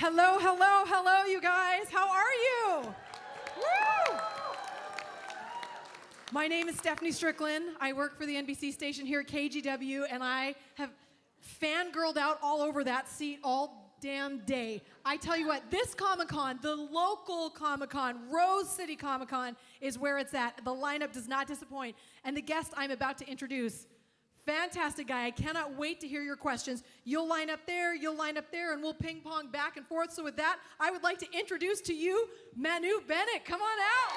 Hello, hello, hello, you guys. How are you? Woo! My name is Stephanie Strickland. I work for the NBC station here at KGW, and I have fangirled out all over that seat all damn day. I tell you what, this Comic-Con, the local Comic-Con, Rose City Comic-Con, is where it's at. The lineup does not disappoint. And the guest I'm about to introduce, fantastic guy. I cannot wait to hear your questions. You'll line up there, and we'll ping pong back and forth. So with that, I would like to introduce to you Manu Bennett. Come on out.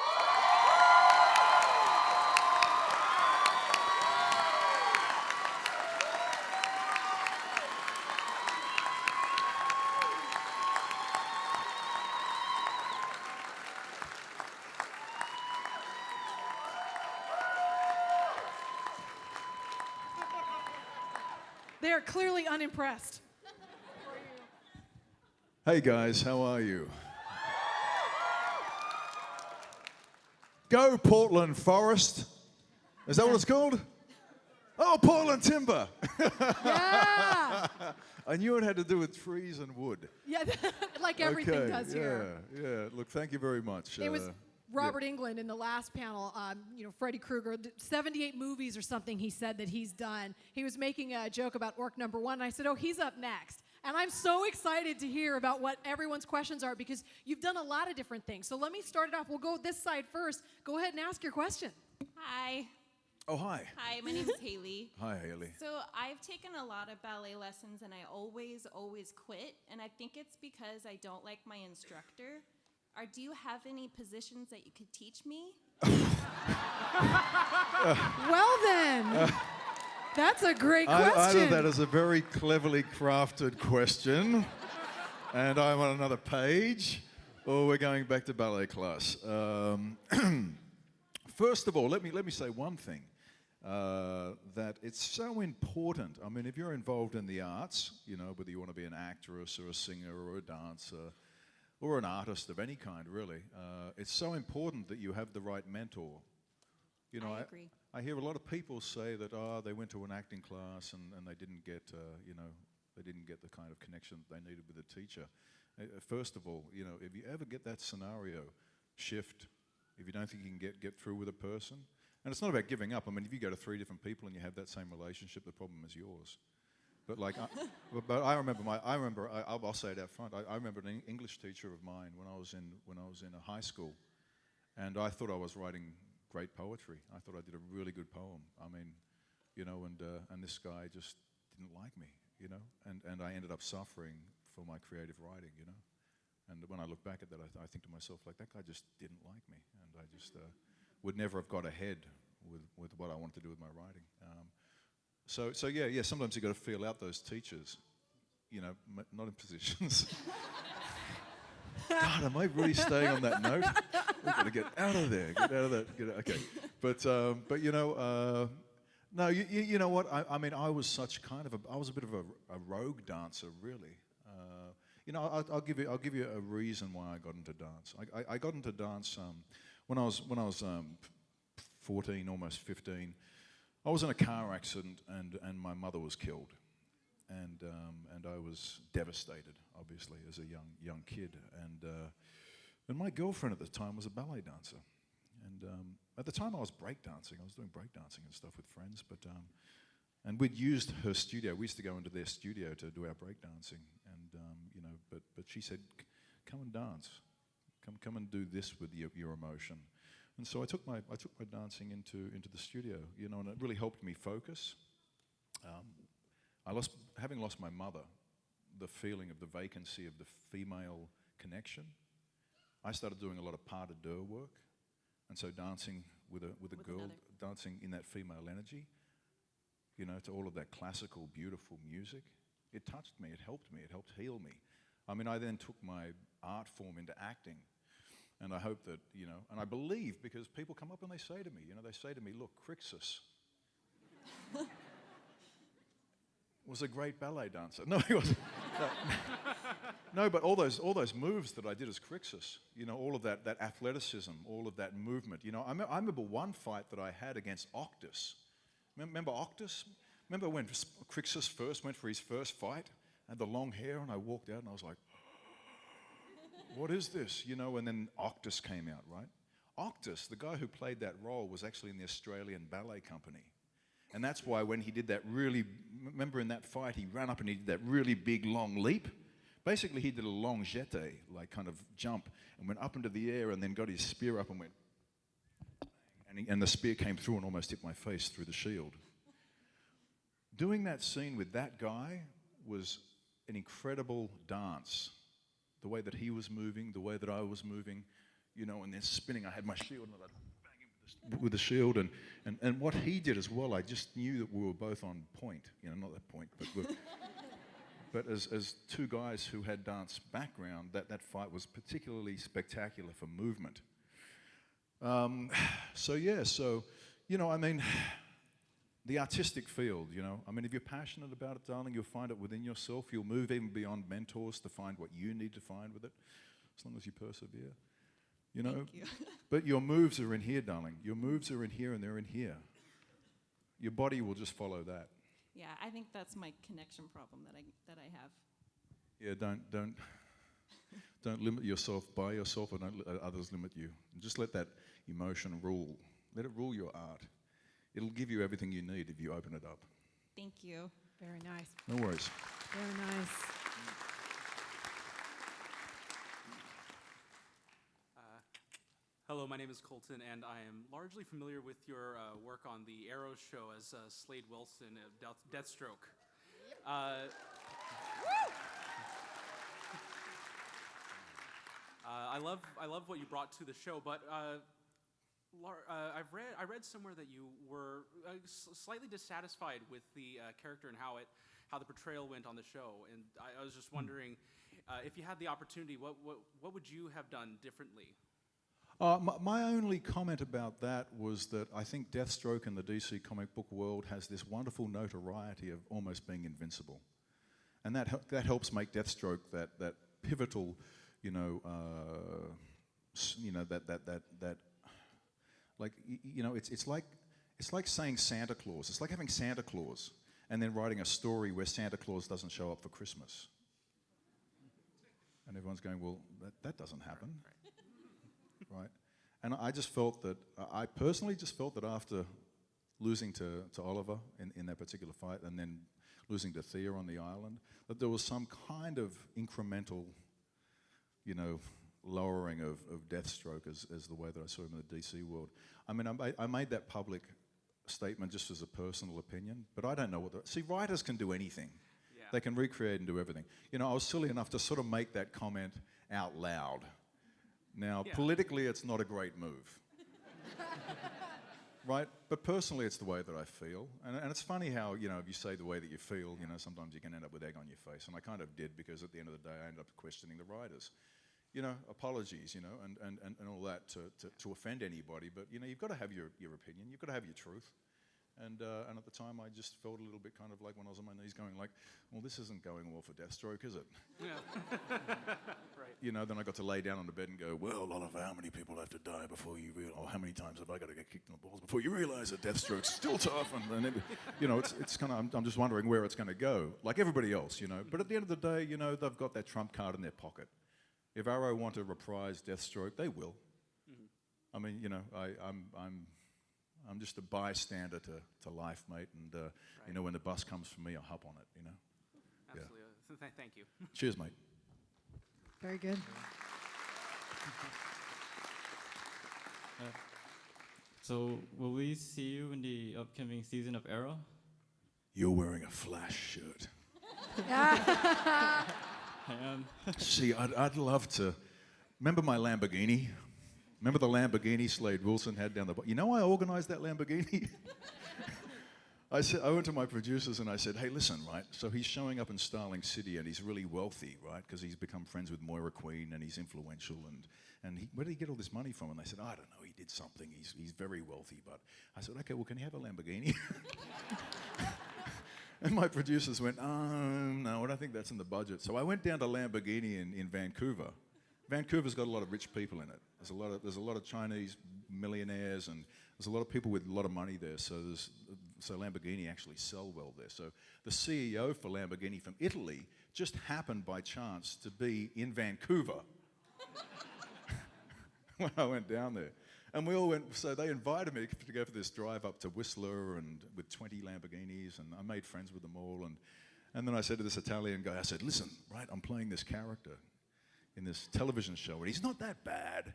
They are clearly unimpressed. Hey guys, how are you? Go Portland Forest. Is that what it's called? Oh, Portland Timber. Yeah. I knew it had to do with trees and wood. Yeah, like everything does here. Yeah. Look, thank you very much. It was Robert Englund in the last panel, Freddy Krueger, 78 movies or something he said that he's done. He was making a joke about Orc number 1, and I said, oh, he's up next. And I'm so excited to hear about what everyone's questions are because you've done a lot of different things. So let me start it off. We'll go this side first. Go ahead and ask your question. Hi. Oh, hi. Hi, my name is Haley. Hi, Haley. So I've taken a lot of ballet lessons and I always quit. And I think it's because I don't like my instructor. Do you have any positions that you could teach me? Well then, that's a great question. Either that is a very cleverly crafted question, and I'm on another page, or we're going back to ballet class. First of all, let me say one thing, that it's so important. I mean, if you're involved in the arts, whether you want to be an actress or a singer or a dancer, or an artist of any kind, really. It's so important that you have the right mentor. I agree. I hear a lot of people say that, they went to an acting class and they didn't get, they didn't get the kind of connection that they needed with the teacher. First of all, if you ever get that scenario shift, if you don't think you can get through with a person, and it's not about giving up. I mean, if you go to 3 different people and you have that same relationship, the problem is yours. But like, I remember. I'll say it out front. I remember an English teacher of mine when I was in a high school, and I thought I was writing great poetry. I thought I did a really good poem. I mean, and this guy just didn't like me, and I ended up suffering for my creative writing, And when I look back at that, I think to myself, like, that guy just didn't like me, and I just would never have got ahead with what I wanted to do with my writing. So yeah, sometimes you got to feel out those teachers, not in positions. God, am I really staying on that note? We've got to get out of there, okay. But no, you know what? I mean, I was I was a bit of a rogue dancer, really. I'll give you a reason why I got into dance. I got into dance when I was 14, almost 15. I was in a car accident and my mother was killed, and I was devastated, obviously, as a young kid. And my girlfriend at the time was a ballet dancer, and at the time I was breakdancing. I was doing breakdancing and stuff with friends, and we'd used her studio. We used to go into their studio to do our breakdancing, and but she said, "Come and dance, come and do this with your emotion." And so I took my dancing into the studio, and it really helped me focus. Having lost my mother, the feeling of the vacancy of the female connection, I started doing a lot of pas de deux work, and so dancing with a girl, dancing in that female energy, to all of that classical, beautiful music. It touched me. It helped me. It helped heal me. I mean, I then took my art form into acting. And I hope that, and I believe, because people come up and they say to me, look, Crixus was a great ballet dancer. No, he wasn't. No, but all those moves that I did as Crixus, all of that athleticism, all of that movement. I remember one fight that I had against Octus. Remember Octus? Remember when Crixus first went for his first fight, and the long hair, and I walked out and I was like, what is this? You know, and then Octus came out, right? Octus, the guy who played that role, was actually in the Australian Ballet Company. And that's why when he did that remember in that fight, he ran up and he did that really big, long leap. Basically, he did a long jeté, like kind of jump, and went up into the air and then got his spear up and went, and the spear came through and almost hit my face through the shield. Doing that scene with that guy was an incredible dance. The way that he was moving, the way that I was moving, you know, and then spinning. I had my shield and I bang him with the shield. And what he did as well, I just knew that we were both on point. You know, not that point, but as two guys who had dance background, that fight was particularly spectacular for movement. So, you know, I mean, the artistic field, you know. I mean, if you're passionate about it, darling, you'll find it within yourself. You'll move even beyond mentors to find what you need to find with it, as long as you persevere, you know. Thank you. But your moves are in here, darling. Your moves are in here and they're in here. Your body will just follow that. Yeah, I think that's my connection problem that I have. Yeah, don't limit yourself by yourself, or don't let others limit you. And just let that emotion rule. Let it rule your art. It'll give you everything you need if you open it up. Thank you. Very nice. No worries. Very nice. Hello, my name is Colton, and I am largely familiar with your work on the Arrow show as Slade Wilson of Deathstroke. I love what you brought to the show, but I read somewhere that you were slightly dissatisfied with the character and how the portrayal went on the show, and I was just wondering if you had the opportunity, what would you have done differently? My only comment about that was that I think Deathstroke in the DC comic book world has this wonderful notoriety of almost being invincible, and that helps make Deathstroke that pivotal, you know, that like, you know, it's like saying Santa Claus. It's like having Santa Claus and then writing a story where Santa Claus doesn't show up for Christmas, and everyone's going, well, that doesn't happen. Right, and I just felt that, I personally just felt that after losing to Oliver in that particular fight and then losing to Thea on the island, that there was some kind of incremental, you know, lowering of Deathstroke as the way that I saw him in the DC world. I mean, I made that public statement just as a personal opinion, but I don't know see, writers can do anything. Yeah. They can recreate and do everything. You know, I was silly enough to sort of make that comment out loud. Now, politically, it's not a great move, right? But personally, it's the way that I feel. And it's funny how, you know, if you say the way that you feel, you know, sometimes you can end up with egg on your face. And I kind of did, because at the end of the day, I ended up questioning the writers. You know, apologies, you know, and all that to offend anybody. But, you know, you've got to have your opinion. You've got to have your truth. And at the time, I just felt a little bit kind of like when I was on my knees going like, well, this isn't going well for Deathstroke, is it? Yeah. Right. You know, then I got to lay down on the bed and go, well, Oliver, how many people have to die before you realize, or how many times have I got to get kicked in the balls before you realize that Deathstroke's still tough? And then, you know, it's kind of, I'm just wondering where it's going to go, like everybody else, you know. But at the end of the day, you know, they've got that trump card in their pocket. If Arrow want to reprise Deathstroke, they will. Mm-hmm. I mean, you know, I'm just a bystander to life, mate, and right. you know, when the bus comes for me, I'll hop on it, you know. Absolutely. Yeah. Thank you. Cheers, mate. Very good. So, will we see you in the upcoming season of Arrow? You're wearing a Flash shirt. I am. See, I'd love to. Remember my Lamborghini? Remember the Lamborghini Slade Wilson had down the bottom? You know, I organized that Lamborghini. I went to my producers and I said, hey, listen, right? So he's showing up in Starling City and he's really wealthy, right? Because he's become friends with Moira Queen and he's influential. And where did he get all this money from? And they said, I don't know, he did something. He's very wealthy. But I said, okay, well, can he have a Lamborghini? And my producers went, no, I don't think that's in the budget. So I went down to Lamborghini in Vancouver. Vancouver's got a lot of rich people in it. There's a lot of Chinese millionaires, and there's a lot of people with a lot of money there. So Lamborghini actually sell well there. So the CEO for Lamborghini from Italy just happened by chance to be in Vancouver when I went down there. And we all went, so they invited me to go for this drive up to Whistler and with 20 Lamborghinis, and I made friends with them all. And then I said to this Italian guy, I said, listen, right, I'm playing this character in this television show, and he's not that bad.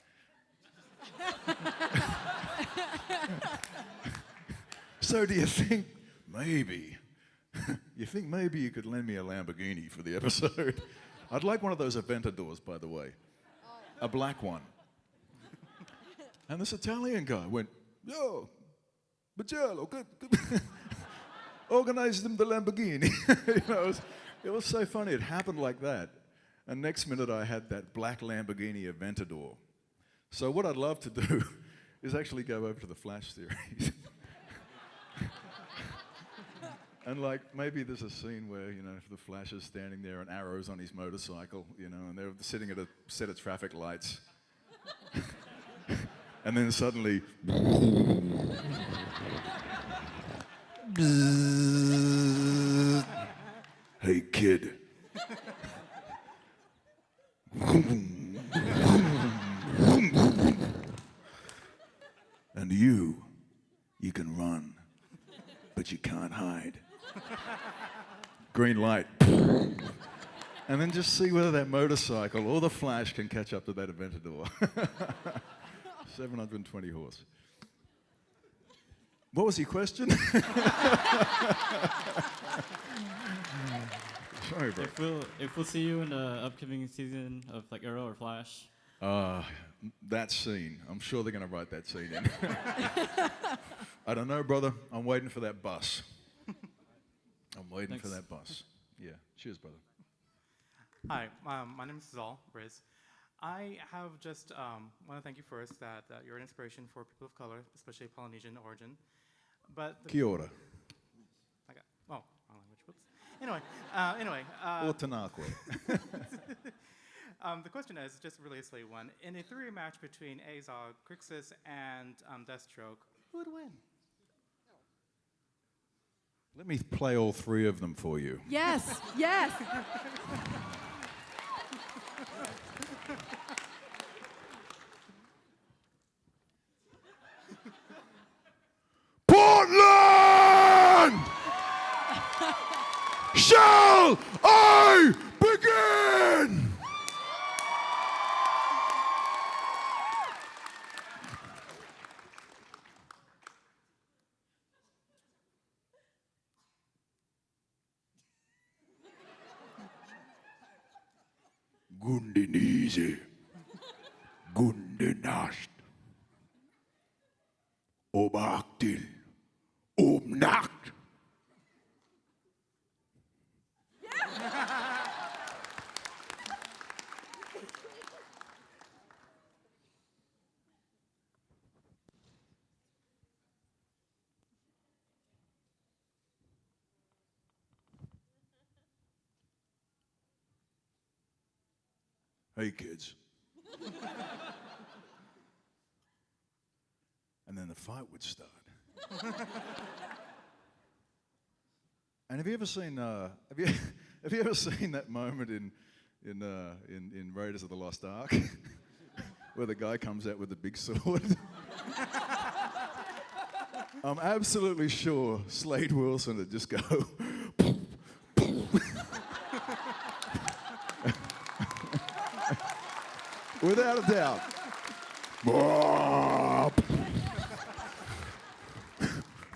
So do you think maybe you could lend me a Lamborghini for the episode? I'd like one of those Aventadors, by the way. A black one. And this Italian guy went, yo, Bacello, good. Organize them the Lamborghini. You know, it was so funny. It happened like that. And next minute I had that black Lamborghini Aventador. So what I'd love to do is actually go over to the Flash series. And like maybe there's a scene where, you know, the Flash is standing there and Arrow's on his motorcycle, you know, and they're sitting at a set of traffic lights. And then suddenly, hey kid. And you can run, but you can't hide. Green light. And then just see whether that motorcycle or the Flash can catch up to that Aventador. 720 horse. What was your question? Sorry, bro. If we'll see you in the upcoming season of like Arrow or Flash. That scene. I'm sure they're going to write that scene in. I don't know, brother. I'm waiting for that bus. I'm waiting for that bus. Yeah. Cheers, brother. Hi, my name is Zal Riz. I have just want to thank you first that you're an inspiration for people of color, especially Polynesian origin. But Kia ora. Wrong language. Whoops. Anyway. Or Tanakwe. The question is just a really silly one. In a three-way match between Azog, Crixus, and Deathstroke, who would win? Let me play all three of them for you. Yes, yes. Portland! Shall I begin? Gundinize, Gundenast, Obaktil, Umnacht. Hey, kids. And then the fight would start. And have you ever seen that moment in Raiders of the Lost Ark where the guy comes out with the big sword? I'm absolutely sure Slade Wilson would just go. Without a doubt.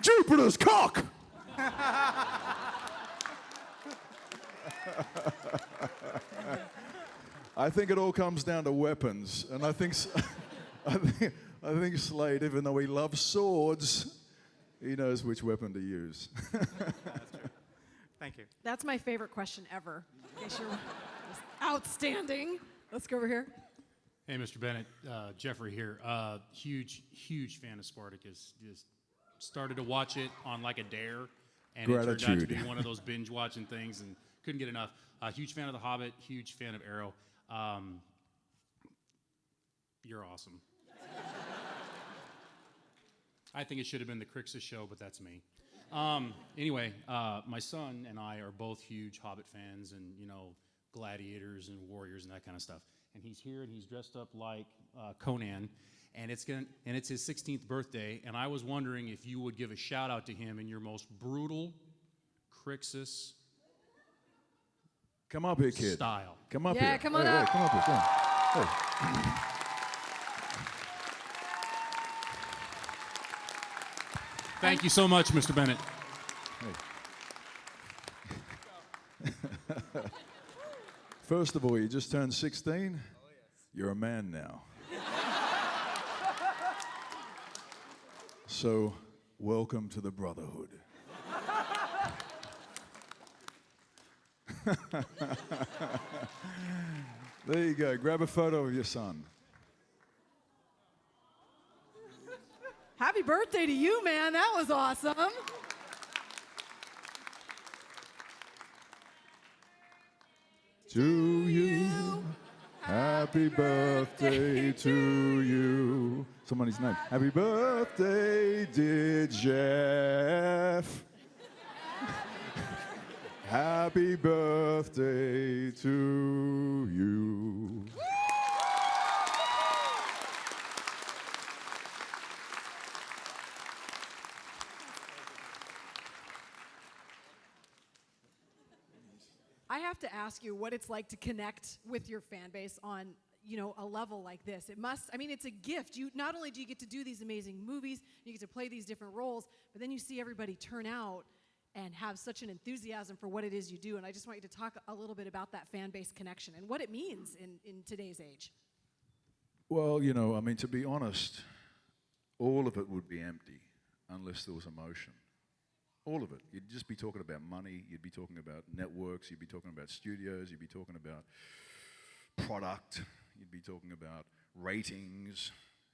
Jupiter's cock! I think it all comes down to weapons, and I think Slade, even though he loves swords, he knows which weapon to use. That's true. Thank you. That's my favorite question ever. In case you're outstanding. Let's go over here. Hey, Mr. Bennett, Jeffrey here. Huge fan of Spartacus. Just started to watch it on like a dare, and it turned out to be one of those binge watching things, and couldn't get enough. Huge fan of The Hobbit. Huge fan of Arrow. You're awesome. I think it should have been the Crixus show, but that's me. Anyway, my son and I are both huge Hobbit fans, and gladiators and warriors and that kind of stuff. and he's here and he's dressed up like Conan, and it's his 16th birthday, and I was wondering if you would give a shout out to him in your most brutal Crixus Come up here, kid. style. Come up Yeah, here. come on Hey, up. come up here. Come on. Hey. Thank you so much, Mr. Bennett. First of all, you just turned 16. You're a man now. So, welcome to the brotherhood. There you go. Grab a photo of your son. Happy birthday to you, man. That was awesome. To you, happy birthday to you. Somebody's name. Happy birthday, dear Jeff. Happy birthday to you. I have to ask you what it's like to connect with your fan base on, a level like this. It's a gift. Not only do you get to do these amazing movies, you get to play these different roles, but then you see everybody turn out and have such an enthusiasm for what it is you do. And I just want you to talk a little bit about that fan base connection and what it means in today's age. Well, to be honest, all of it would be empty unless there was emotion. All of it. You'd just be talking about money, you'd be talking about networks, you'd be talking about studios, you'd be talking about product, you'd be talking about ratings,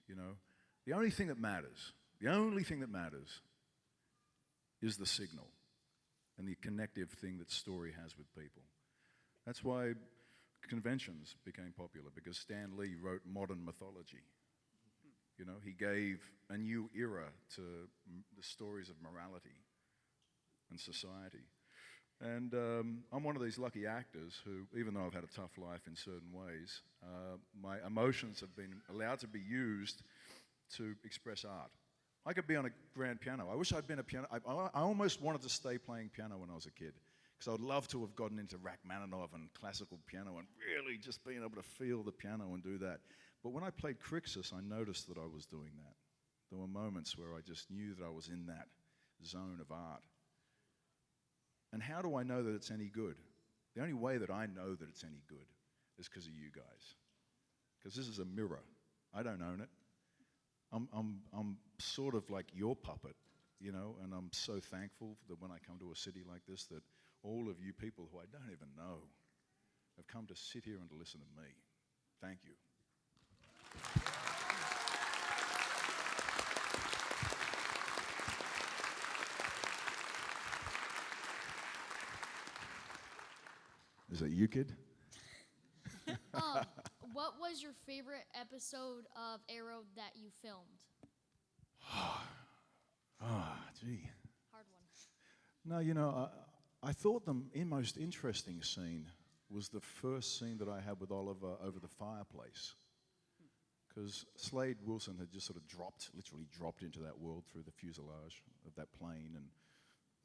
The only thing that matters is the signal and the connective thing that story has with people. That's why conventions became popular, because Stan Lee wrote modern mythology. He gave a new era to the stories of morality and society. And I'm one of these lucky actors who, even though I've had a tough life in certain ways, my emotions have been allowed to be used to express art. I could be on a grand piano. I wish I'd been a piano. I almost wanted to stay playing piano when I was a kid, because I'd love to have gotten into Rachmaninoff and classical piano and really just being able to feel the piano and do that. But when I played Crixus, I noticed that I was doing that. There were moments where I just knew that I was in that zone of art. And how do I know that it's any good? The only way that I know that it's any good is because of you guys. Because this is a mirror. I don't own it. I'm sort of like your puppet, and I'm so thankful that when I come to a city like this, that all of you people who I don't even know have come to sit here and to listen to me. Thank you. Is that you, kid? What was your favorite episode of Arrow that you filmed? Gee. Hard one. No, I thought the most interesting scene was the first scene that I had with Oliver over the fireplace. Because Slade Wilson had just sort of literally dropped into that world through the fuselage of that plane and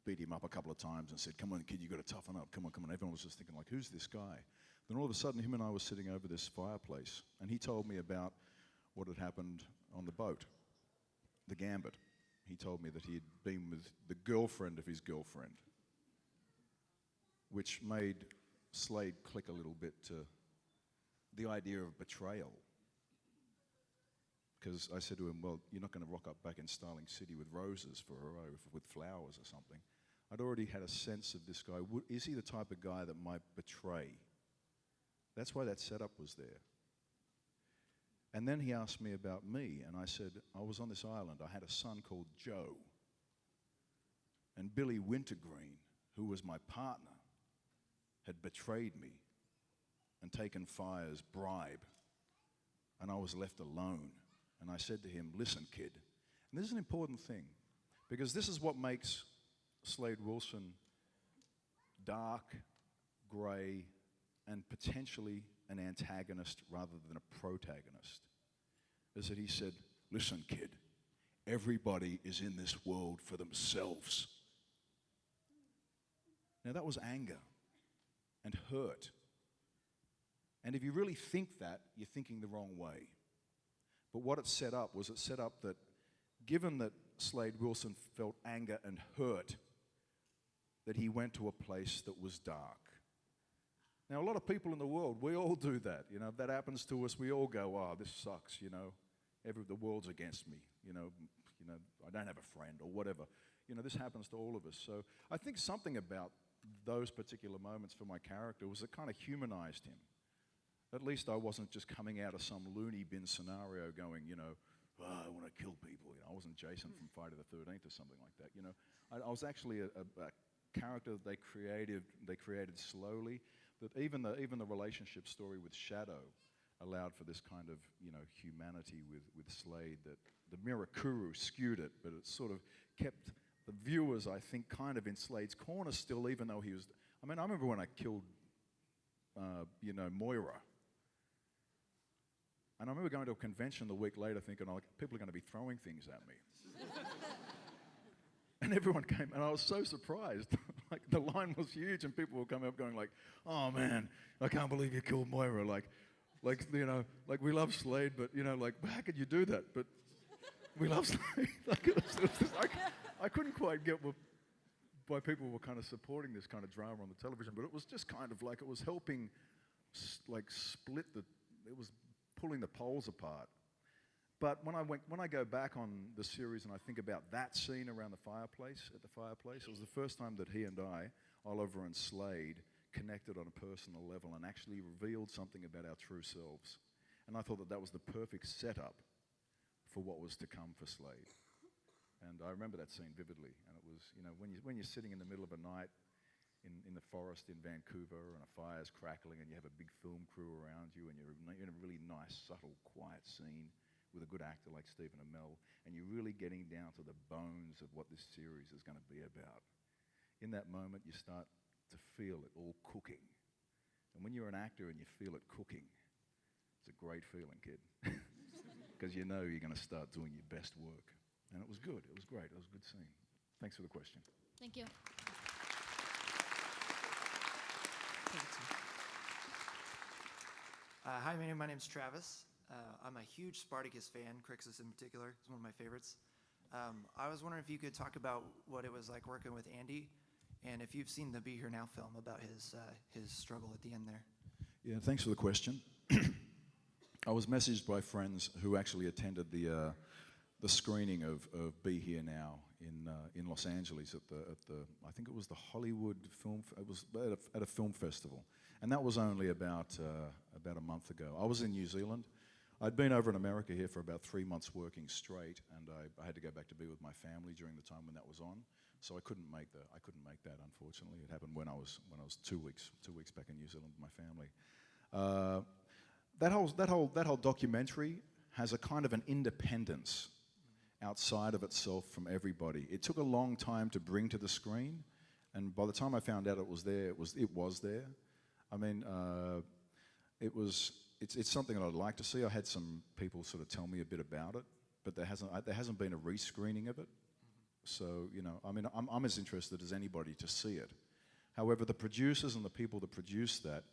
beat him up a couple of times and said, "Come on, kid, you got to toughen up. Come on, come on." Everyone was just thinking, like, who's this guy? Then all of a sudden, him and I were sitting over this fireplace, and he told me about what had happened on the boat, the Gambit. He told me that he had been with the girlfriend of his girlfriend, which made Slade click a little bit to the idea of betrayal. Because I said to him, well, you're not going to rock up back in Starling City with roses for her, or with flowers or something. I'd already had a sense of this guy. Is he the type of guy that might betray? That's why that setup was there. And then he asked me about me, and I said, I was on this island. I had a son called Joe. And Billy Wintergreen, who was my partner, had betrayed me and taken Fire's bribe. And I was left alone. And I said to him, listen, kid, and this is an important thing, because this is what makes Slade Wilson dark, grey, and potentially an antagonist rather than a protagonist is that he said, listen, kid, everybody is in this world for themselves. Now that was anger and hurt. And if you really think that, you're thinking the wrong way. But what it set up was that given that Slade Wilson felt anger and hurt, that he went to a place that was dark. Now, a lot of people in the world, we all do that. You know, if that happens to us, we all go, oh, this sucks, you know. The world's against me, you know, I don't have a friend or whatever. You know, this happens to all of us. So I think something about those particular moments for my character was it kind of humanized him. At least I wasn't just coming out of some loony bin scenario going, you know, oh, I want to kill people. You know, I wasn't Jason from Friday the 13th or something like that. You know, I was actually a character that they created slowly. That even the relationship story with Shadow allowed for this kind of, you know, humanity with Slade. That the Mirakuru skewed it, but it sort of kept the viewers, I think, kind of in Slade's corner still, even though he was. I mean, I remember when I killed, you know, Moira. And I remember going to a convention the week later thinking, oh, people are going to be throwing things at me. And everyone came, and I was so surprised. Like, the line was huge, and people were coming up going like, oh, man, I can't believe you killed Moira. Like, you know, like, we love Slade, but, you know, like, how could you do that? But we love Slade. Like, it was just, I couldn't quite get why people were kind of supporting this kind of drama on the television, but it was just kind of like it was helping, like, split it was pulling the poles apart. But when I go back on the series and I think about that scene around the fireplace, it was the first time that he and I, Oliver and Slade, connected on a personal level and actually revealed something about our true selves. And I thought that was the perfect setup for what was to come for Slade. And I remember that scene vividly. And it was, you know, when you're sitting in the middle of a night in the forest in Vancouver and a fire's crackling and you have a big film crew around you and you're in a really nice, subtle, quiet scene with a good actor like Stephen Amell, and you're really getting down to the bones of what this series is going to be about. In that moment, you start to feel it all cooking. And when you're an actor and you feel it cooking, it's a great feeling, kid. Because you know you're going to start doing your best work. And it was good. It was great. It was a good scene. Thanks for the question. Thank you. Hi, my name's Travis. I'm a huge Spartacus fan, Crixus in particular. He's one of my favorites. I was wondering if you could talk about what it was like working with Andy, and if you've seen the Be Here Now film about his struggle at the end there. Yeah, thanks for the question. I was messaged by friends who actually attended the screening of Be Here Now in Los Angeles at the I think it was the Hollywood film. It was at a film festival, and that was only about a month ago. I was in New Zealand. I'd been over in America here for about 3 months working straight, and I had to go back to be with my family during the time when that was on. So I couldn't make that, unfortunately. It happened when I was 2 weeks back in New Zealand with my family. That whole documentary has a kind of an independence outside of itself from everybody. It took a long time to bring to the screen, and by the time I found out it was there, it was there. I mean, it's something that I'd like to see. I had some people sort of tell me a bit about it, but there hasn't been a rescreening of it. So, you know, I mean, I'm as interested as anybody to see it. However, the producers and the people that produced that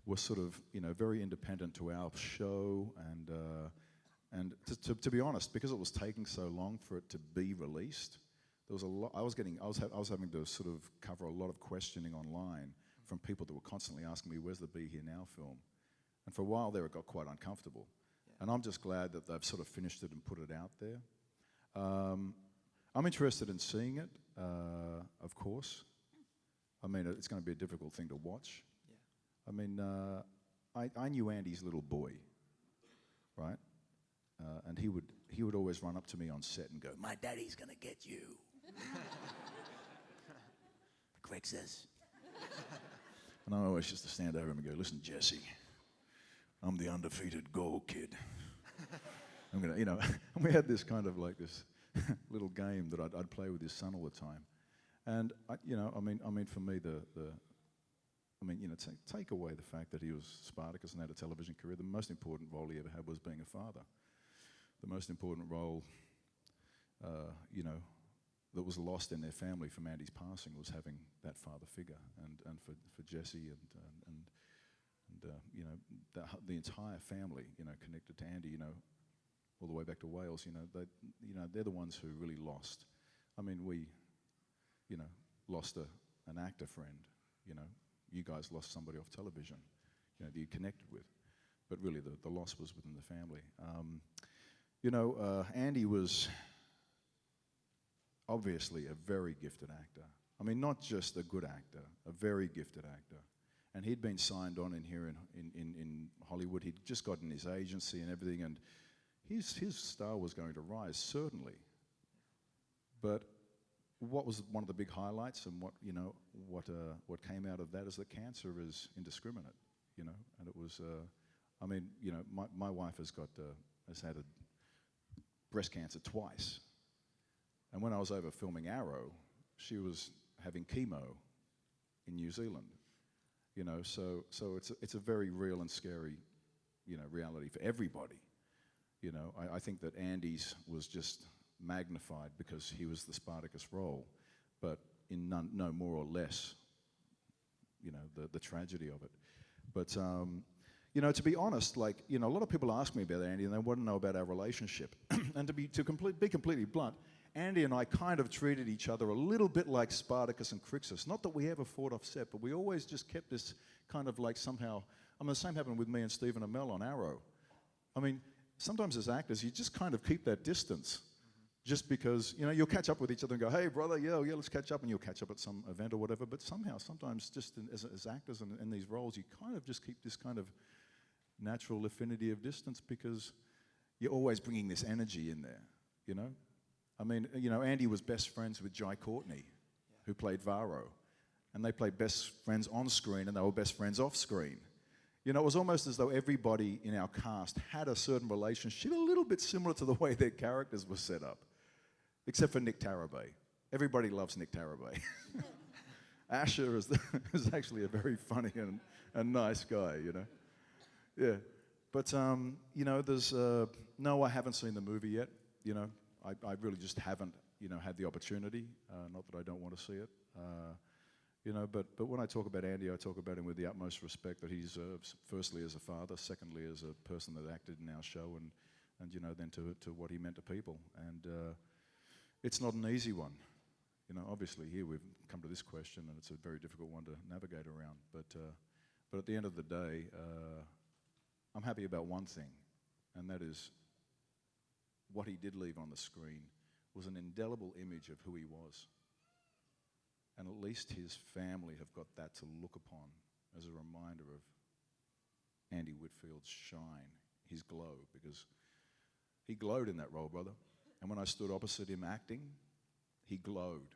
were sort of, you know, very independent to our show, and to be honest, because it was taking so long for it to be released, there was a lot. I was having to sort of cover a lot of questioning online from people that were constantly asking me, "Where's the Be Here Now film?" And for a while there, it got quite uncomfortable. Yeah. And I'm just glad that they've sort of finished it and put it out there. I'm interested in seeing it, of course. I mean, it's going to be a difficult thing to watch. Yeah. I mean, I knew Andy's little boy, right? And he would always run up to me on set and go, "My daddy's going to get you." Crixus. And I always used to stand over him and go, "Listen, Jesse, I'm the undefeated gold kid. I'm gonna," you know. And we had this kind of like this little game that I'd play with his son all the time. And I mean, for me, I mean, you know, take away the fact that he was Spartacus and had a television career. The most important role he ever had was being a father. The most important role, you know, that was lost in their family from Andy's passing was having that father figure, and for Jesse and you know, the entire family, you know, connected to Andy, you know, all the way back to Wales, you know, they're the ones who really lost. I mean, we, you know, lost an actor friend, you know, you guys lost somebody off television, you know, that you connected with, but really the loss was within the family. You know, Andy was obviously a very gifted actor. I mean, not just a good actor, a very gifted actor. And he'd been signed on in here in Hollywood. He'd just gotten his agency and everything, and his star was going to rise, certainly. But what was one of the big highlights, and what, you know, what came out of that is that cancer is indiscriminate, you know. And it was, I mean, you know, my wife has had a breast cancer twice. And when I was over filming Arrow, she was having chemo in New Zealand. You know, so it's a very real and scary, you know, reality for everybody. You know, I think that Andy's was just magnified because he was the Spartacus role, but in no more or less, you know, the tragedy of it. But you know, to be honest, like, you know, a lot of people ask me about Andy and they want to know about our relationship. And to be completely blunt, Andy and I kind of treated each other a little bit like Spartacus and Crixus. Not that we ever fought off set, but we always just kept this kind of like somehow, I mean, the same happened with me and Stephen Amell on Arrow. I mean, sometimes as actors, you just kind of keep that distance just because, you know, you'll catch up with each other and go, hey, brother, yeah, let's catch up, and you'll catch up at some event or whatever, but sometimes just as actors in these roles, you kind of just keep this kind of natural affinity of distance because you're always bringing this energy in there, you know? I mean, you know, Andy was best friends with Jai Courtney, who played Varro. And they played best friends on screen, and they were best friends off screen. You know, it was almost as though everybody in our cast had a certain relationship, a little bit similar to the way their characters were set up, except for Nick Tarabay. Everybody loves Nick Tarabay. Asher is actually a very funny and nice guy, you know. Yeah. But, you know, there's, no, I haven't seen the movie yet, you know. I really just haven't, you know, had the opportunity. Not that I don't want to see it, you know. But when I talk about Andy, I talk about him with the utmost respect that he deserves. Firstly, as a father. Secondly, as a person that acted in our show, and you know, then to what he meant to people. And it's not an easy one, you know. Obviously, here we've come to this question, and it's a very difficult one to navigate around. But at the end of the day, I'm happy about one thing, and that is, what he did leave on the screen was an indelible image of who he was. And at least his family have got that to look upon as a reminder of Andy Whitfield's shine, his glow, because he glowed in that role, brother. And when I stood opposite him acting, he glowed.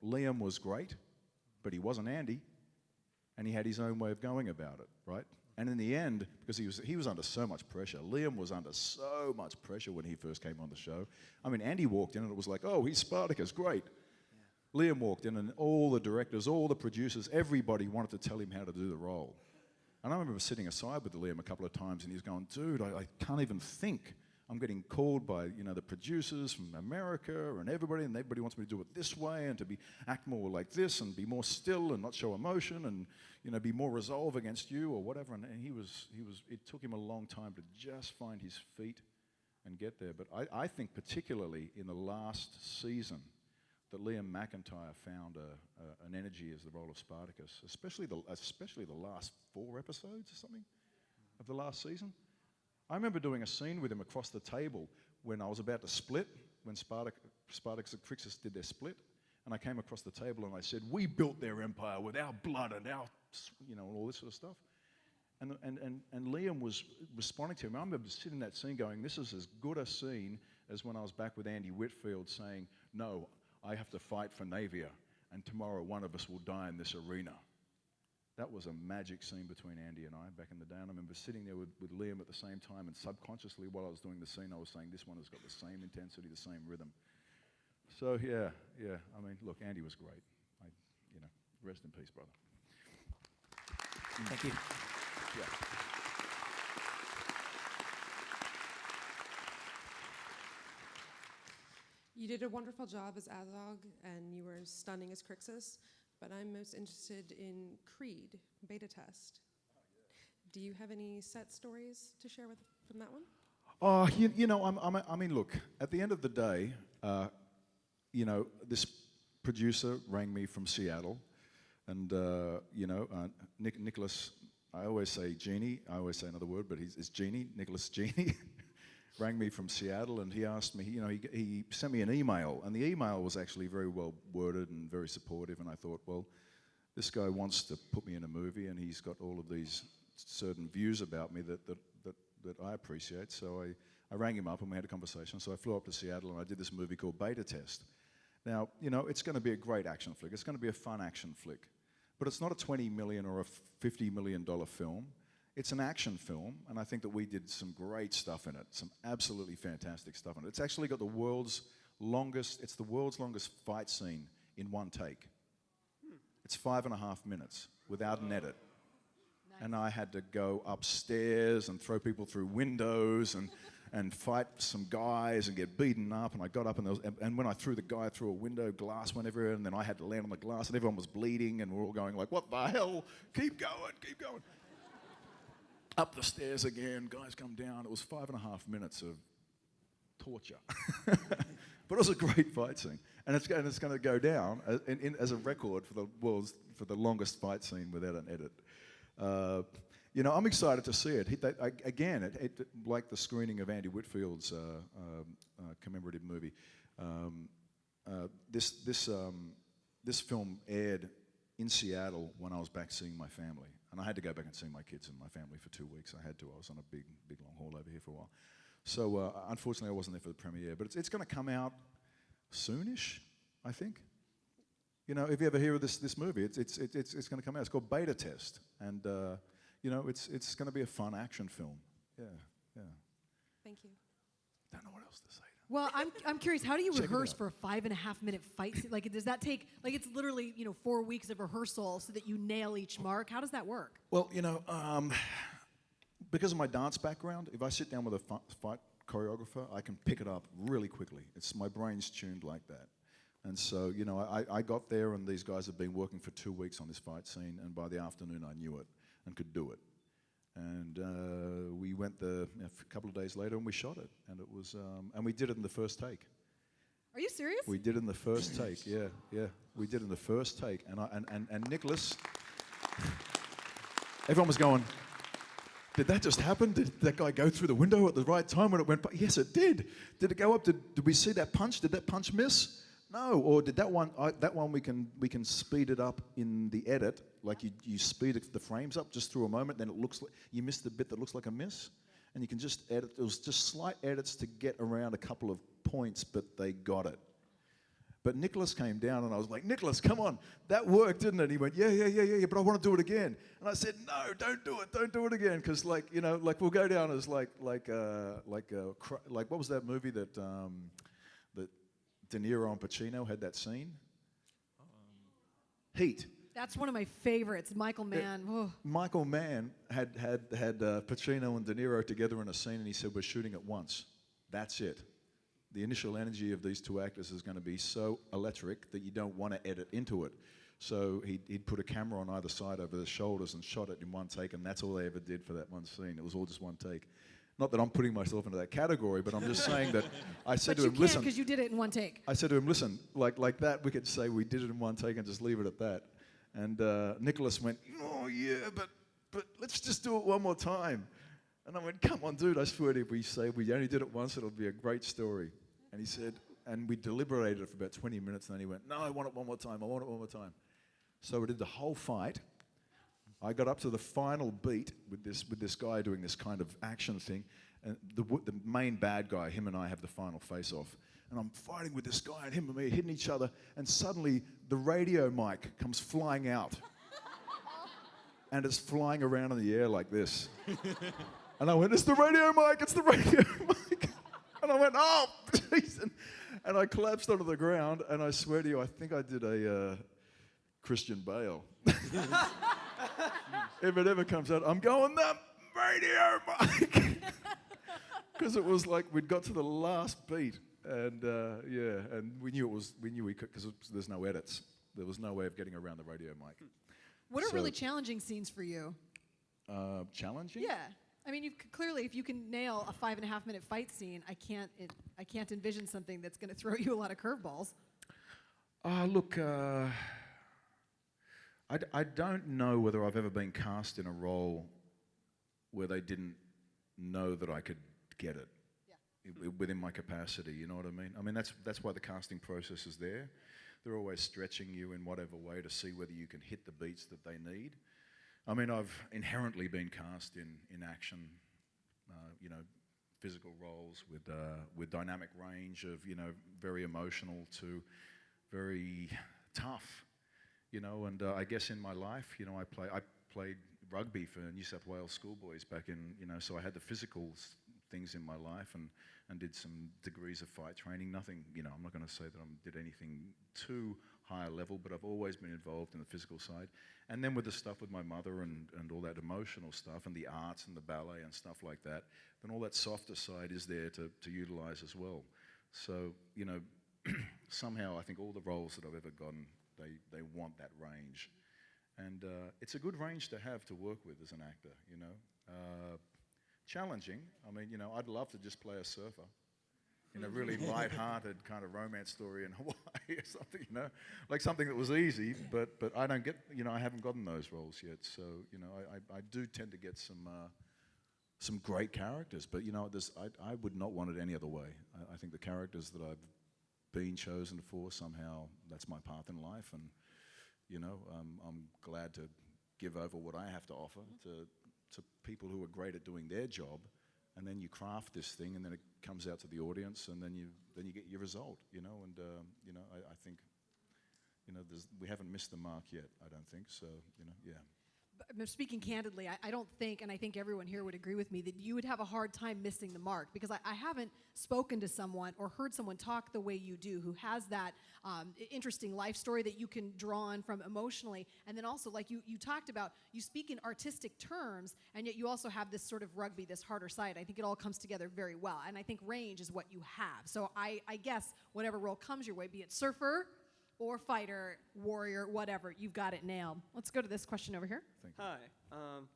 Liam was great, but he wasn't Andy, and he had his own way of going about it, right? And in the end, because he was under so much pressure, Liam was under so much pressure when he first came on the show. I mean, Andy walked in and it was like, oh, he's Spartacus, great. Yeah. Liam walked in and all the directors, all the producers, everybody wanted to tell him how to do the role. And I remember sitting aside with Liam a couple of times and he was going, dude, I can't even think. I'm getting called by, you know, the producers from America and everybody wants me to do it this way and to act more like this and be more still and not show emotion and, you know, be more resolve against you or whatever. And it took him a long time to just find his feet and get there. But I think particularly in the last season that Liam McIntyre found an energy as the role of Spartacus, especially the last 4 episodes or something of the last season. I remember doing a scene with him across the table when I was about to split, when Spartacus and Crixus did their split, and I came across the table and I said, we built their empire with our blood and our, you know, all this sort of stuff. And Liam was responding to him. I remember sitting in that scene going, this is as good a scene as when I was back with Andy Whitfield saying, no, I have to fight for Navia, and tomorrow one of us will die in this arena. That was a magic scene between Andy and I back in the day. And I remember sitting there with Liam at the same time, and subconsciously while I was doing the scene, I was saying, this one has got the same intensity, the same rhythm. So yeah. I mean, look, Andy was great. You know, Rest in peace, brother. Thank you. Yeah. You did a wonderful job as Azog, and you were stunning as Crixus, but I'm most interested in Creed, beta test. Do you have any set stories to share from that one? Oh, you know, I mean, look, at the end of the day, you know, this producer rang me from Seattle, and, you know, Nicholas, I always say Genie, I always say another word, but it's Genie, Nicholas Genie, rang me from Seattle, and he asked me, you know, he sent me an email, and the email was actually very well worded and very supportive, and I thought, well, this guy wants to put me in a movie, and he's got all of these certain views about me that I appreciate, so I rang him up and we had a conversation. So I flew up to Seattle and I did this movie called Beta Test. Now, you know, it's going to be a great action flick. It's going to be a fun action flick. But it's not a $20 million or a $50 million film. It's an action film, and I think that we did some great stuff in it, some absolutely fantastic stuff in it. It's actually got the world's longest fight scene in one take. It's 5.5 minutes without an edit. And I had to go upstairs and throw people through windows and fight some guys and get beaten up. And I got up and when I threw the guy through a window, glass went everywhere, and then I had to land on the glass, and everyone was bleeding, and we're all going like, what the hell? Keep going, keep going. Up the stairs again, guys come down. It was 5.5 minutes of torture. But it was a great fight scene. And it's going to go down as a record for the longest fight scene without an edit. You know, I'm excited to see it. Again, like the screening of Andy Whitfield's commemorative movie. This film aired in Seattle when I was back seeing my family, and I had to go back and see my kids and my family for 2 weeks. I had to. I was on a big long haul over here for a while. So unfortunately, I wasn't there for the premiere. But it's going to come out soonish, I think. You know, if you ever hear of this movie, it's going to come out. It's called Beta Test, and you know, it's going to be a fun action film. Yeah. Thank you. Don't know what else to say. Well, I'm curious. How do you Check it rehearse out. for a 5.5 minute fight scene? Like, does that take it's literally 4 weeks of rehearsal so that you nail each mark? How does that work? Well, you know, because of my dance background, if I sit down with a fight choreographer, I can pick it up really quickly. My brain's tuned like that. And so, you know, I got there, and these guys have been working for 2 weeks on this fight scene, and by the afternoon I knew it and could do it. And we went a couple of days later, and we shot it, and it was, and we did it in the first take. Are you serious? We did it in the first take. Yeah. We did it in the first take, and Nicholas, everyone was going, did that just happen? Did that guy go through the window at the right time when it went by? Yes, it did. Did it go up? Did we see that punch? Did that punch miss? No. Or did that one? We can speed it up in the edit, like you speed the frames up just through a moment. Then it looks like you missed the bit that looks like a miss, and you can just edit. It was just slight edits to get around a couple of points, but they got it. But Nicholas came down, and I was like, Nicholas, come on, that worked, didn't it? And he went, yeah, but I want to do it again. And I said, no, don't do it again, because we'll go down as like what was that movie that De Niro and Pacino had that scene? Heat. That's one of my favorites. Michael Mann. Michael Mann had Pacino and De Niro together in a scene, and he said, we're shooting it once. That's it. The initial energy of these two actors is going to be so electric that you don't want to edit into it. So he'd put a camera on either side over their shoulders and shot it in one take, and that's all they ever did for that one scene. It was all just one take. Not that I'm putting myself into that category, but I'm just saying that I said to him, listen. Because you did it in one take. I said to him, listen, like that, we could say we did it in one take and just leave it at that. And Nicholas went, oh yeah, but let's just do it one more time. And I went, come on, dude, I swear if we say we only did it once, it'll be a great story. And he said, and we deliberated for about 20 minutes, and then he went, no, I want it one more time. So we did the whole fight. I got up to the final beat with this guy doing this kind of action thing, and the main bad guy, him and I have the final face-off. And I'm fighting with this guy, and him and me hitting each other, and suddenly the radio mic comes flying out. And it's flying around in the air like this. And I went, it's the radio mic, And I went, oh, jeez. And I collapsed onto the ground, and I swear to you, I think I did a Christian Bale. If it ever comes out, I'm going the radio mic. Because it was like we'd got to the last beat, and and we knew we could, because there's no edits. There was no way of getting around the radio mic. What are really challenging scenes for you? Challenging? Yeah. I mean, clearly, if you can nail a 5.5-minute fight scene, I can't envision something that's going to throw you a lot of curveballs. Look, I don't know whether I've ever been cast in a role where they didn't know that I could get it within my capacity. You know what I mean? I mean, that's why the casting process is there. They're always stretching you in whatever way to see whether you can hit the beats that they need. I mean, I've inherently been cast in action, physical roles with dynamic range of, very emotional to very tough, and I guess in my life, I played rugby for New South Wales schoolboys back in, so I had the physical things in my life and did some degrees of fight training. Nothing, I'm not going to say that I did anything too high level, but I've always been involved in the physical side. And then with the stuff with my mother and all that emotional stuff and the arts and the ballet and stuff like that, then all that softer side is there to utilize as well. So, somehow I think all the roles that I've ever gotten, they want that range. And it's a good range to have to work with as an actor, Challenging. I mean, I'd love to just play a surfer in a really light-hearted kind of romance story in Hawaii or something, like something that was easy, but I don't get, I haven't gotten those roles yet. So, I do tend to get some great characters, but I would not want it any other way. I think the characters that I've been chosen for, somehow that's my path in life, and I'm glad to give over what I have to offer to people who are great at doing their job, and then you craft this thing, and then it comes out to the audience, and then you get your result, and I think we haven't missed the mark yet. I don't think so. Yeah. But speaking candidly, I don't think, and I think everyone here would agree with me, that you would have a hard time missing the mark, because I haven't spoken to someone or heard someone talk the way you do who has that interesting life story that you can draw on from emotionally. And then also, like you talked about, you speak in artistic terms, and yet you also have this sort of rugby, this harder side. I think it all comes together very well. And I think range is what you have. So I guess whatever role comes your way, be it surfer, or fighter, warrior, whatever, you've got it nailed. Let's go to this question over here. Thank you. Hi.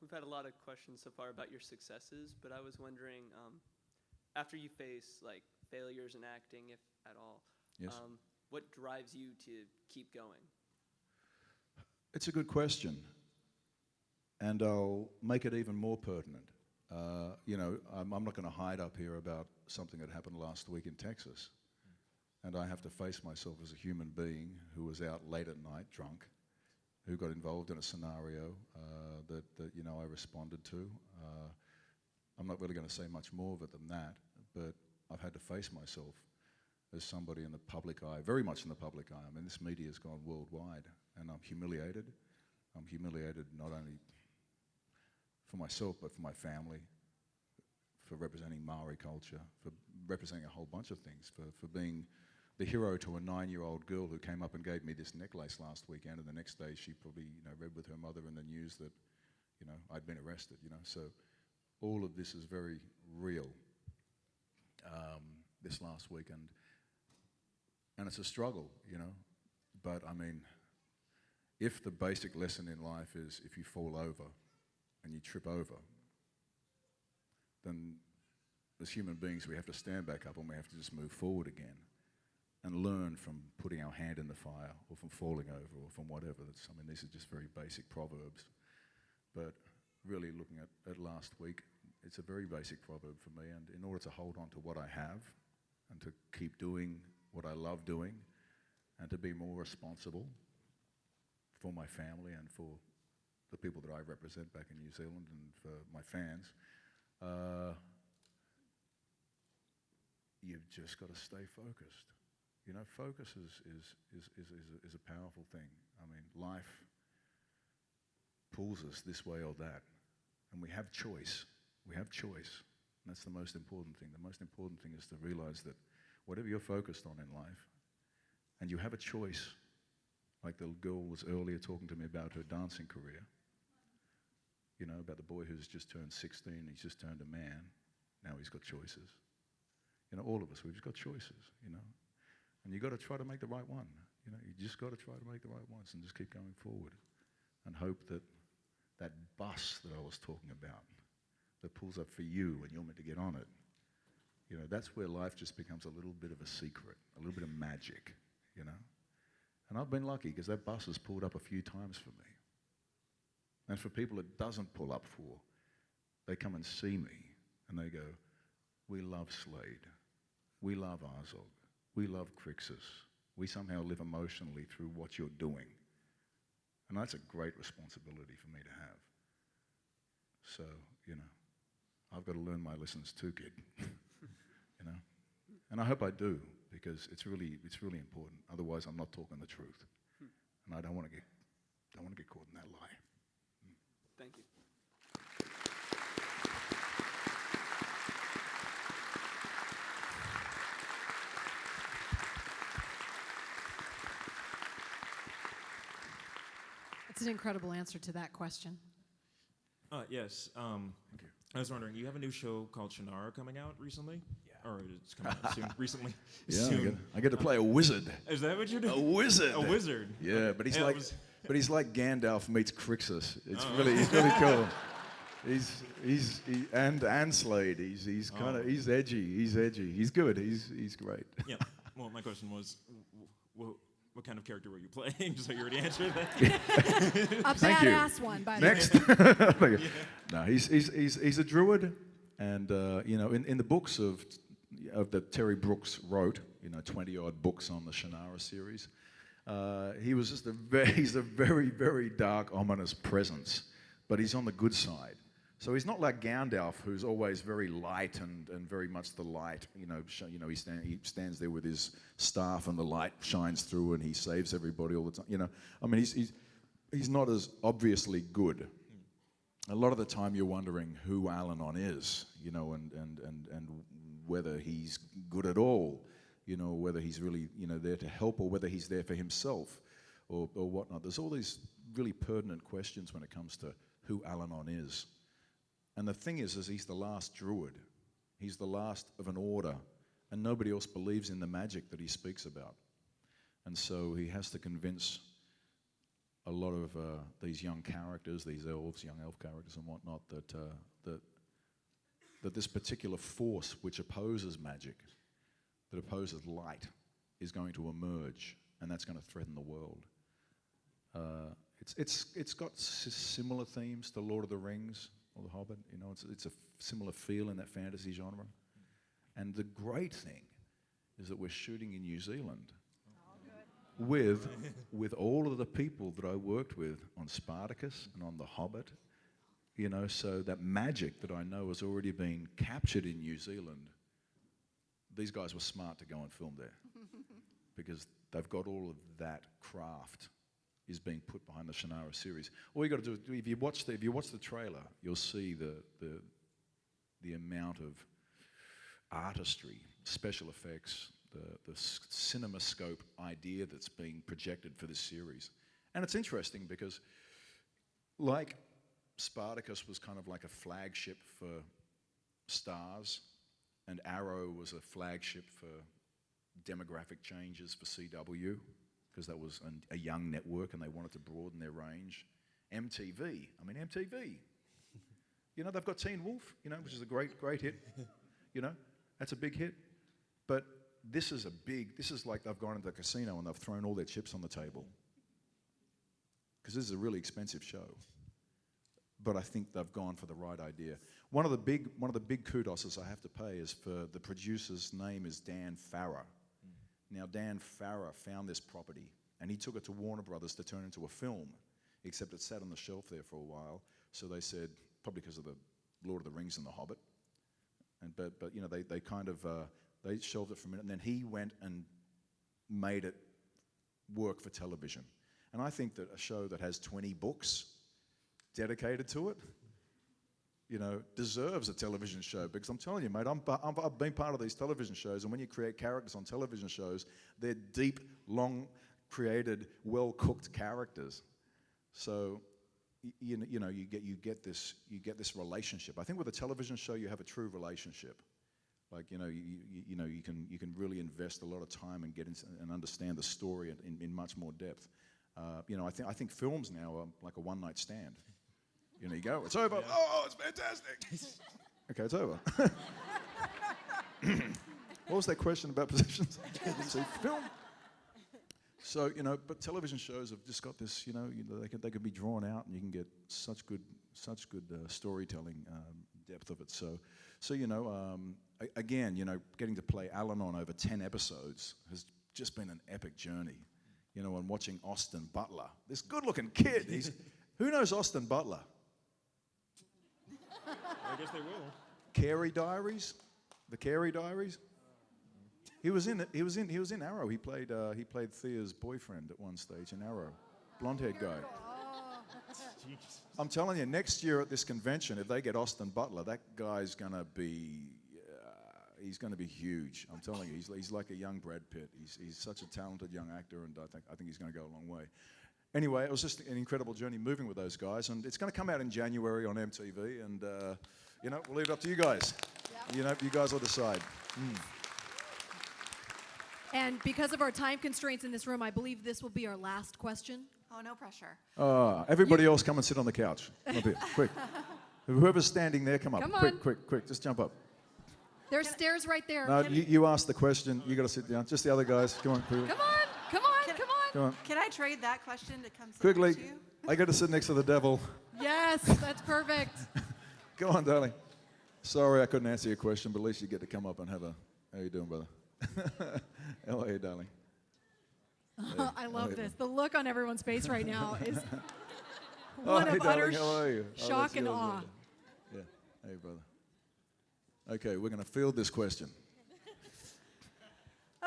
We've had a lot of questions so far about your successes, but I was wondering, after you face like failures in acting, if at all, yes. What drives you to keep going? It's a good question, and I'll make it even more pertinent. I'm not going to hide up here about something that happened last week in Texas. And I have to face myself as a human being who was out late at night, drunk, who got involved in a scenario that I responded to. I'm not really going to say much more of it than that, but I've had to face myself as somebody in the public eye, very much in the public eye. I mean, this media has gone worldwide, and I'm humiliated. I'm humiliated not only for myself, but for my family, for representing Maori culture, for representing a whole bunch of things, for being the hero to a 9-year-old girl who came up and gave me this necklace last weekend, and the next day she probably read with her mother in the news that I'd been arrested. So all of this is very real. This last weekend, and it's a struggle, But I mean, if the basic lesson in life is if you fall over and you trip over, then as human beings we have to stand back up and we have to just move forward again and learn from putting our hand in the fire or from falling over or from whatever. These are just very basic proverbs. But really looking at last week, it's a very basic proverb for me, and in order to hold on to what I have and to keep doing what I love doing and to be more responsible for my family and for the people that I represent back in New Zealand and for my fans, you've just got to stay focused. Focus is a powerful thing. I mean, life pulls us this way or that, and we have choice. We have choice. And that's the most important thing. The most important thing is to realize that whatever you're focused on in life, and you have a choice Like the girl was earlier talking to me about her dancing career. You know, about the boy who's just turned 16, he's just turned a man. Now he's got choices. You know, all of us, we've just got choices, you know. And you've got to try to make the right one. You know, you just got to try to make the right ones and just keep going forward. And hope that that bus that I was talking about, that pulls up for you and you're meant to get on it, you know, that's where life just becomes a little bit of a secret, a little bit of magic, you know. And I've been lucky because that bus has pulled up a few times for me. And for people it doesn't pull up for, they come and see me and they go, we love Slade, we love Azog, we love Crixus, we somehow live emotionally through what you're doing. And that's a great responsibility for me to have. So, you know, I've got to learn my lessons too, kid. You know? And I hope I do, because it's really important. Otherwise, I'm not talking the truth. And I don't want to get caught in that lie. Thank you. It's an incredible answer to that question. Yes. Thank you. I was wondering, you have a new show called Shannara coming out recently? Yeah. Or it's coming out soon, recently? Yeah, soon. I get to play a wizard. Is that what you're doing? A wizard. A wizard. Yeah, but he's Yeah, like, he's like Gandalf meets Crixus. It's he's really cool. And Slade. He's kind of he's edgy. He's good. He's great. Yeah. Well, my question was, what kind of character were you playing? So you already answered that. A badass one, by the way. Yeah. No, he's a druid, and you know, in the books of that Terry Brooks wrote, you know, 20-odd books on the Shannara series. He was just he's a very, very dark, ominous presence, but he's on the good side. So he's not like Gandalf, who's always very light and very much the light. You know, he stands there with his staff and the light shines through and he saves everybody all the time. You know, I mean, he's not as obviously good. A lot of the time you're wondering who Al-Anon is, you know, and whether he's good at all, you know, whether he's really, you know, there to help or whether he's there for himself or whatnot. There's all these really pertinent questions when it comes to who Al-Anon is. And the thing is he's the last druid. He's the last of an order, and nobody else believes in the magic that he speaks about. And so he has to convince a lot of these young characters, these elves, young elf characters and whatnot, that this particular force which opposes magic, that opposes light, is going to emerge, and that's going to threaten the world. It's got similar themes to Lord of the Rings or The Hobbit. You know, it's a similar feel in that fantasy genre. And the great thing is that we're shooting in New Zealand with all of the people that I worked with on Spartacus and on The Hobbit. You know, so that magic that I know has already been captured in New Zealand. These guys were smart to go and film there because they've got all of that craft is being put behind the Shannara series. All you got to do, if you watch the trailer, you'll see the amount of artistry, special effects, the cinemascope idea that's being projected for this series. And it's interesting because, like Spartacus was kind of like a flagship for stars, and Arrow was a flagship for demographic changes for CW, because that was a young network and they wanted to broaden their range. MTV, you know, they've got Teen Wolf, you know, which is a great hit, you know, that's a big hit. But this is like they've gone into the casino and they've thrown all their chips on the table. Because this is a really expensive show. But I think they've gone for the right idea. One of the big kudoses I have to pay is for the producer's name is Dan Farrar. Now, Dan Farrar found this property, and he took it to Warner Brothers to turn into a film, except it sat on the shelf there for a while. So they said, probably because of the Lord of the Rings and The Hobbit, but you know, they kind of they shelved it for a minute, and then he went and made it work for television. And I think that a show that has 20 books dedicated to it, you know, deserves a television show, because I'm telling you, mate, I've been part of these television shows, and when you create characters on television shows, they're deep, long created well-cooked characters. So you get this relationship. I think with a television show you have a true relationship. Like you can really invest a lot of time and get into and understand the story in much more depth. I think films now are like a one-night stand. You go, it's over. Yeah. Oh, it's fantastic. Okay, it's over. What was that question about positions? So film. So but television shows have just got this. They can be drawn out, and you can get such good storytelling depth of it. So again, getting to play Al-Anon over 10 episodes has just been an epic journey. And watching Austin Butler, this good-looking kid. Who knows Austin Butler? I guess they will. Carey Diaries, the Carey Diaries. He was in Arrow. He played Thea's boyfriend at one stage in Arrow, blonde-haired guy. I'm telling you, next year at this convention, if they get Austin Butler, that guy's gonna be huge. I'm telling you, he's like a young Brad Pitt. He's such a talented young actor, and I think he's gonna go a long way. Anyway, it was just an incredible journey moving with those guys, and it's going to come out in January on MTV, and we'll leave it up to you guys. Yeah. You guys will decide. And because of our time constraints in this room, I believe this will be our last question. Oh, no pressure. Everybody else come and sit on the couch. Up here, quick. Whoever's standing there, come up. Come on. Quick, just jump up. There's stairs right there. No, you asked the question. You got to sit down. Just the other guys. Come on, quickly. Come on. Can I trade that question to come sit Quickly, next to you? I got to sit next to the devil. Yes, that's perfect. Go on, darling. Sorry I couldn't answer your question, but at least you get to come up and have a... How you doing, brother? How are you, darling? I love this. The look on everyone's face right now is Oh, one hey, of utter darling, how are you? shock that's and yours, awe. brother. Yeah. Hey, brother. Okay, we're going to field this question.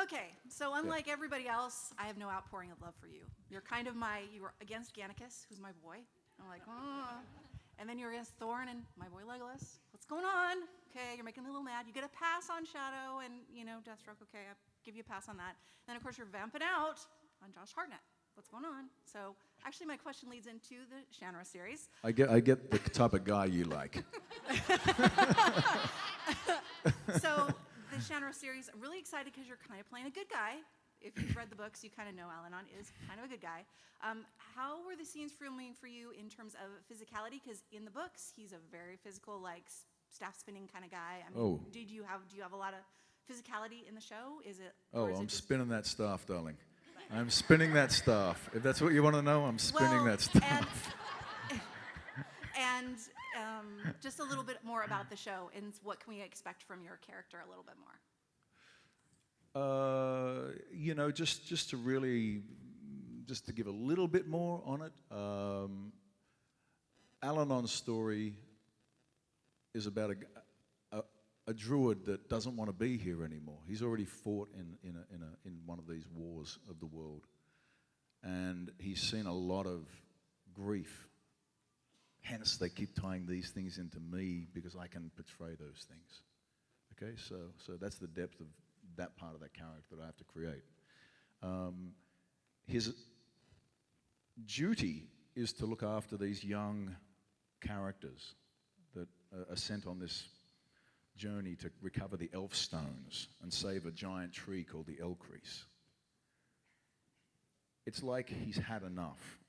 Okay, so unlike everybody else, I have no outpouring of love for you. You were against Gannicus, who's my boy. I'm like, oh. And then you're against Thorn and my boy Legolas. What's going on? Okay, you're making me a little mad. You get a pass on Shadow and, Deathstroke. Okay, I give you a pass on that. And then, of course, you're vamping out on Josh Hartnett. What's going on? So, actually, my question leads into the Shannara series. I get the type of guy you like. So, the Shannara series, I'm really excited because you're kind of playing a good guy. If you've read the books, you kind of know Al-Anon is kind of a good guy. How were the scenes filming for you in terms of physicality? Because in the books, he's a very physical, staff spinning kind of guy. I mean, do you have a lot of physicality in the show? I'm spinning that staff, darling. I'm spinning that staff. If that's what you want to know, I'm spinning that staff. And just a little bit more about the show and what can we expect from your character a little bit more? Just to give a little bit more on it. Al-Anon's story is about a druid that doesn't want to be here anymore. He's already fought in one of these wars of the world, and he's seen a lot of grief. Hence, they keep tying these things into me because I can portray those things. Okay, so that's the depth of that part of that character that I have to create. His duty is to look after these young characters that are sent on this journey to recover the elf stones and save a giant tree called the Elcrease. It's like he's had enough,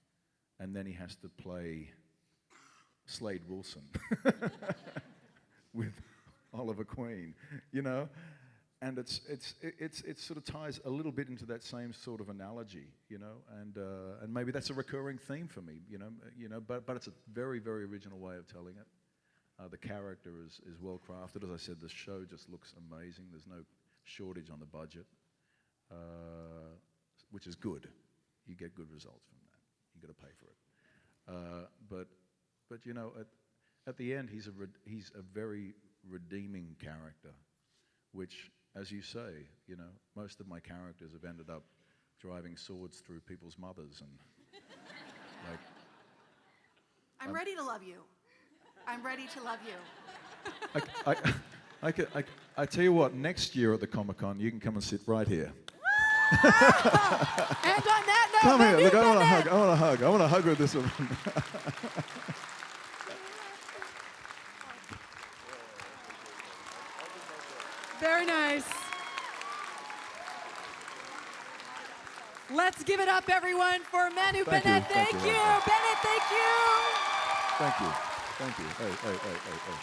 and then he has to play Slade Wilson with Oliver Queen, and it sort of ties a little bit into that same sort of analogy, and maybe that's a recurring theme for me, but it's a very, very original way of telling it. The character is well crafted. As I said, the show just looks amazing. There's no shortage on the budget, which is good. You get good results from that. You got to pay for it, but at the end, he's a very redeeming character, which, as you say, most of my characters have ended up driving swords through people's mothers and I'm ready to love you. I'm ready to love you. I tell you what, next year at the Comic-Con, you can come and sit right here. And on that note, Come here. Manu Look, I want to Bennett. hug. I want to hug. I want to hug with this one. Very nice. Let's give it up, everyone, for Manu Thank Bennett. you. Thank Thank you. you. Bennett, thank you. Thank you. Thank you. Hey, hey, hey, hey, hey.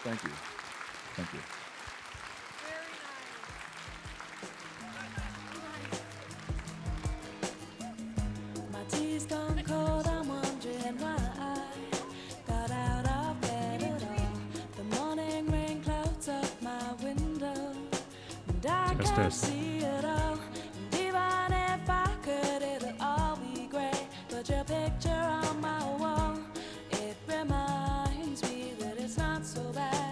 Thank you. Thank you. My tea's gone cold, I'm wondering why I got out of bed at all. The morning rain clouds up my window, and I Test, can't test. see